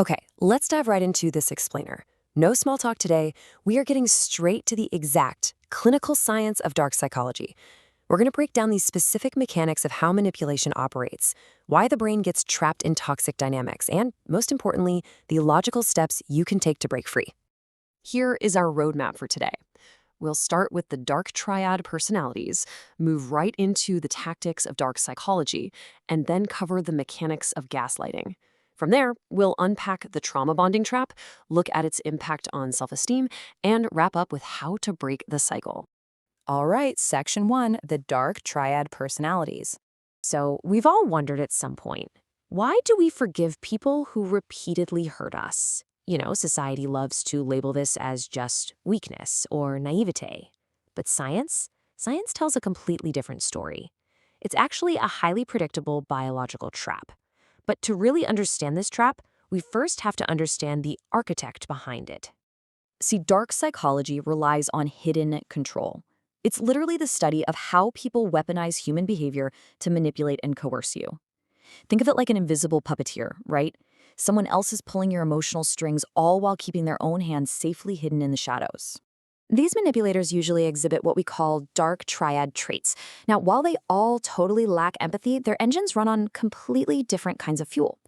Okay, let's dive right into this explainer. No small talk today. We are getting straight to the exact clinical science of dark psychology. We're going to break down these specific mechanics of how manipulation operates, why the brain gets trapped in toxic dynamics, and, most importantly, the logical steps you can take to break free. Here is our roadmap for today. We'll start with the dark triad personalities, move right into the tactics of dark psychology, and then cover the mechanics of gaslighting. From there, we'll unpack the trauma bonding trap, look at its impact on self-esteem, and wrap up with how to break the cycle. All right, section 1, the dark triad personalities. So, we've all wondered at some point, why do we forgive people who repeatedly hurt us? Society loves to label this as just weakness or naivete. But science tells a completely different story. It's actually a highly predictable biological trap. But to really understand this trap, we first have to understand the architect behind it. See, dark psychology relies on hidden control. It's literally the study of how people weaponize human behavior to manipulate and coerce you. Think of it like an invisible puppeteer, right? Someone else is pulling your emotional strings all while keeping their own hands safely hidden in the shadows. These manipulators usually exhibit what we call dark triad traits. Now, while they all totally lack empathy, their engines run on completely different kinds of fuel.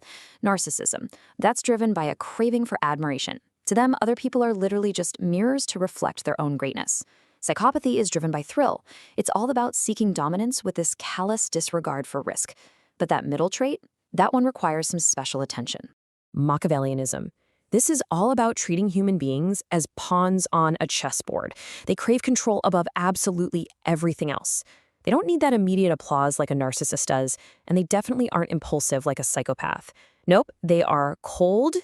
Narcissism, that's driven by a craving for admiration. To them, other people are literally just mirrors to reflect their own greatness. Psychopathy is driven by thrill. It's all about seeking dominance with this callous disregard for risk. But that middle trait, that one requires some special attention. Machiavellianism. This is all about treating human beings as pawns on a chessboard. They crave control above absolutely everything else. They don't need that immediate applause like a narcissist does, and they definitely aren't impulsive like a psychopath. Nope, they are cold,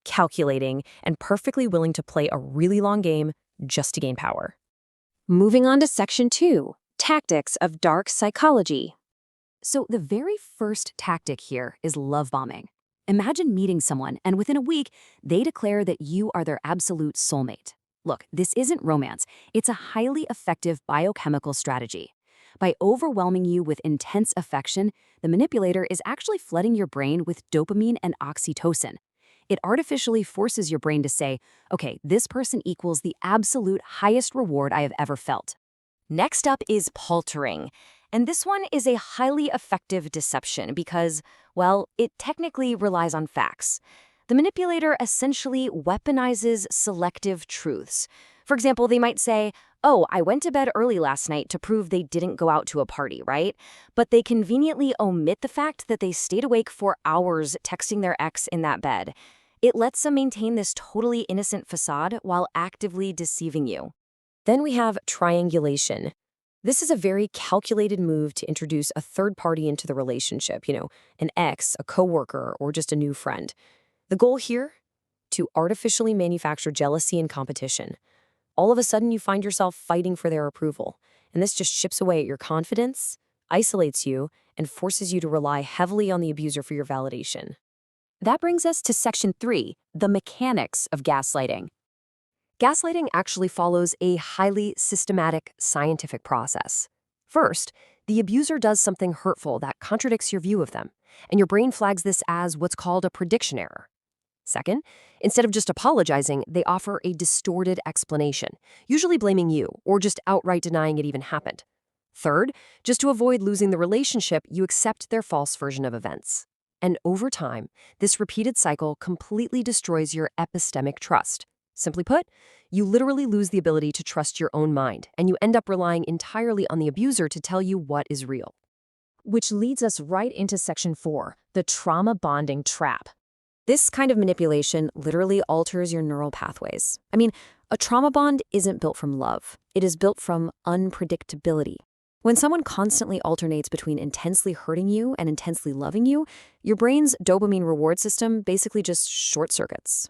calculating, and perfectly willing to play a really long game just to gain power. Moving on to section 2, tactics of dark psychology. So the very first tactic here is love bombing. Imagine meeting someone, and within a week, they declare that you are their absolute soulmate. Look, this isn't romance. It's a highly effective biochemical strategy. By overwhelming you with intense affection, the manipulator is actually flooding your brain with dopamine and oxytocin. It artificially forces your brain to say, okay, this person equals the absolute highest reward I have ever felt. Next up is paltering. And this one is a highly effective deception because, well, it technically relies on facts. The manipulator essentially weaponizes selective truths. For example, they might say, oh, I went to bed early last night to prove they didn't go out to a party, right? But they conveniently omit the fact that they stayed awake for hours texting their ex in that bed. It lets them maintain this totally innocent facade while actively deceiving you. Then we have triangulation. This is a very calculated move to introduce a third party into the relationship, an ex, a coworker, or just a new friend. The goal here? To artificially manufacture jealousy and competition. All of a sudden, you find yourself fighting for their approval, and this just chips away at your confidence, isolates you, and forces you to rely heavily on the abuser for your validation. That brings us to section 3, the mechanics of gaslighting. Gaslighting actually follows a highly systematic scientific process. First, the abuser does something hurtful that contradicts your view of them, and your brain flags this as what's called a prediction error. Second, instead of just apologizing, they offer a distorted explanation, usually blaming you or just outright denying it even happened. Third, just to avoid losing the relationship, you accept their false version of events. And over time, this repeated cycle completely destroys your epistemic trust. Simply put, you literally lose the ability to trust your own mind, and you end up relying entirely on the abuser to tell you what is real. Which leads us right into section 4, the trauma bonding trap. This kind of manipulation literally alters your neural pathways. A trauma bond isn't built from love. It is built from unpredictability. When someone constantly alternates between intensely hurting you and intensely loving you, your brain's dopamine reward system basically just short circuits.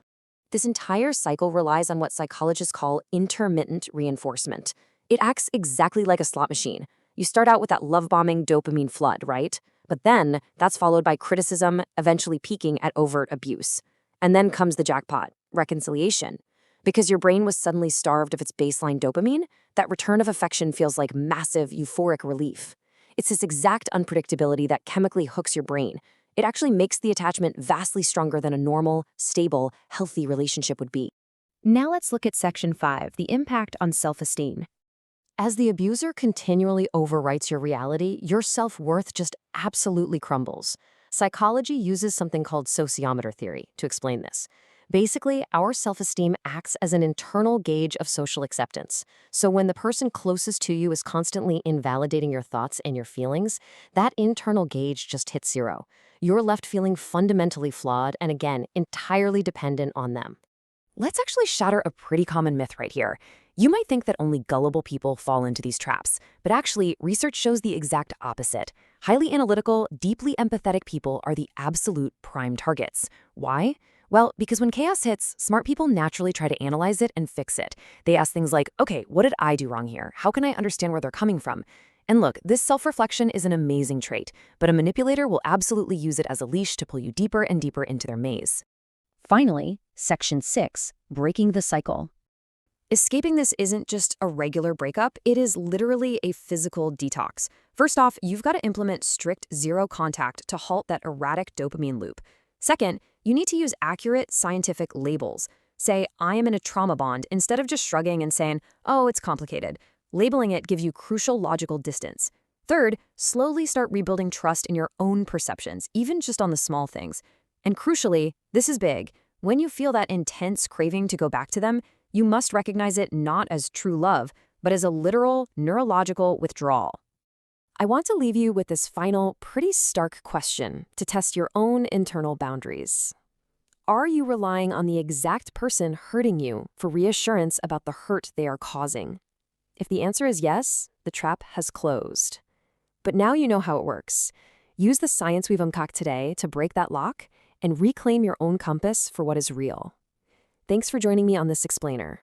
This entire cycle relies on what psychologists call intermittent reinforcement. It acts exactly like a slot machine. You start out with that love-bombing dopamine flood, right? But then that's followed by criticism, eventually peaking at overt abuse. And then comes the jackpot, reconciliation. Because your brain was suddenly starved of its baseline dopamine, that return of affection feels like massive euphoric relief. It's this exact unpredictability that chemically hooks your brain. It actually makes the attachment vastly stronger than a normal, stable, healthy relationship would be. Now let's look at Section 5, the impact on self-esteem. As the abuser continually overwrites your reality, your self-worth just absolutely crumbles. Psychology uses something called sociometer theory to explain this. Basically, our self-esteem acts as an internal gauge of social acceptance. So when the person closest to you is constantly invalidating your thoughts and your feelings, that internal gauge just hits zero. You're left feeling fundamentally flawed and, again, entirely dependent on them. Let's actually shatter a pretty common myth right here. You might think that only gullible people fall into these traps, but actually, research shows the exact opposite. Highly analytical, deeply empathetic people are the absolute prime targets. Why? Well, because when chaos hits, smart people naturally try to analyze it and fix it. They ask things like, okay, what did I do wrong here? How can I understand where they're coming from? And look, this self-reflection is an amazing trait, but a manipulator will absolutely use it as a leash to pull you deeper and deeper into their maze. Finally, Section 6, breaking the cycle. Escaping this isn't just a regular breakup, it is literally a physical detox. First off, you've got to implement strict zero contact to halt that erratic dopamine loop. Second, you need to use accurate scientific labels. Say, I am in a trauma bond, instead of just shrugging and saying, oh, it's complicated. Labeling it gives you crucial logical distance. Third, slowly start rebuilding trust in your own perceptions, even just on the small things. And crucially, this is big. When you feel that intense craving to go back to them, you must recognize it not as true love, but as a literal neurological withdrawal. I want to leave you with this final, pretty stark question to test your own internal boundaries. Are you relying on the exact person hurting you for reassurance about the hurt they are causing? If the answer is yes, the trap has closed. But now you know how it works. Use the science we've uncocked today to break that lock and reclaim your own compass for what is real. Thanks for joining me on this explainer.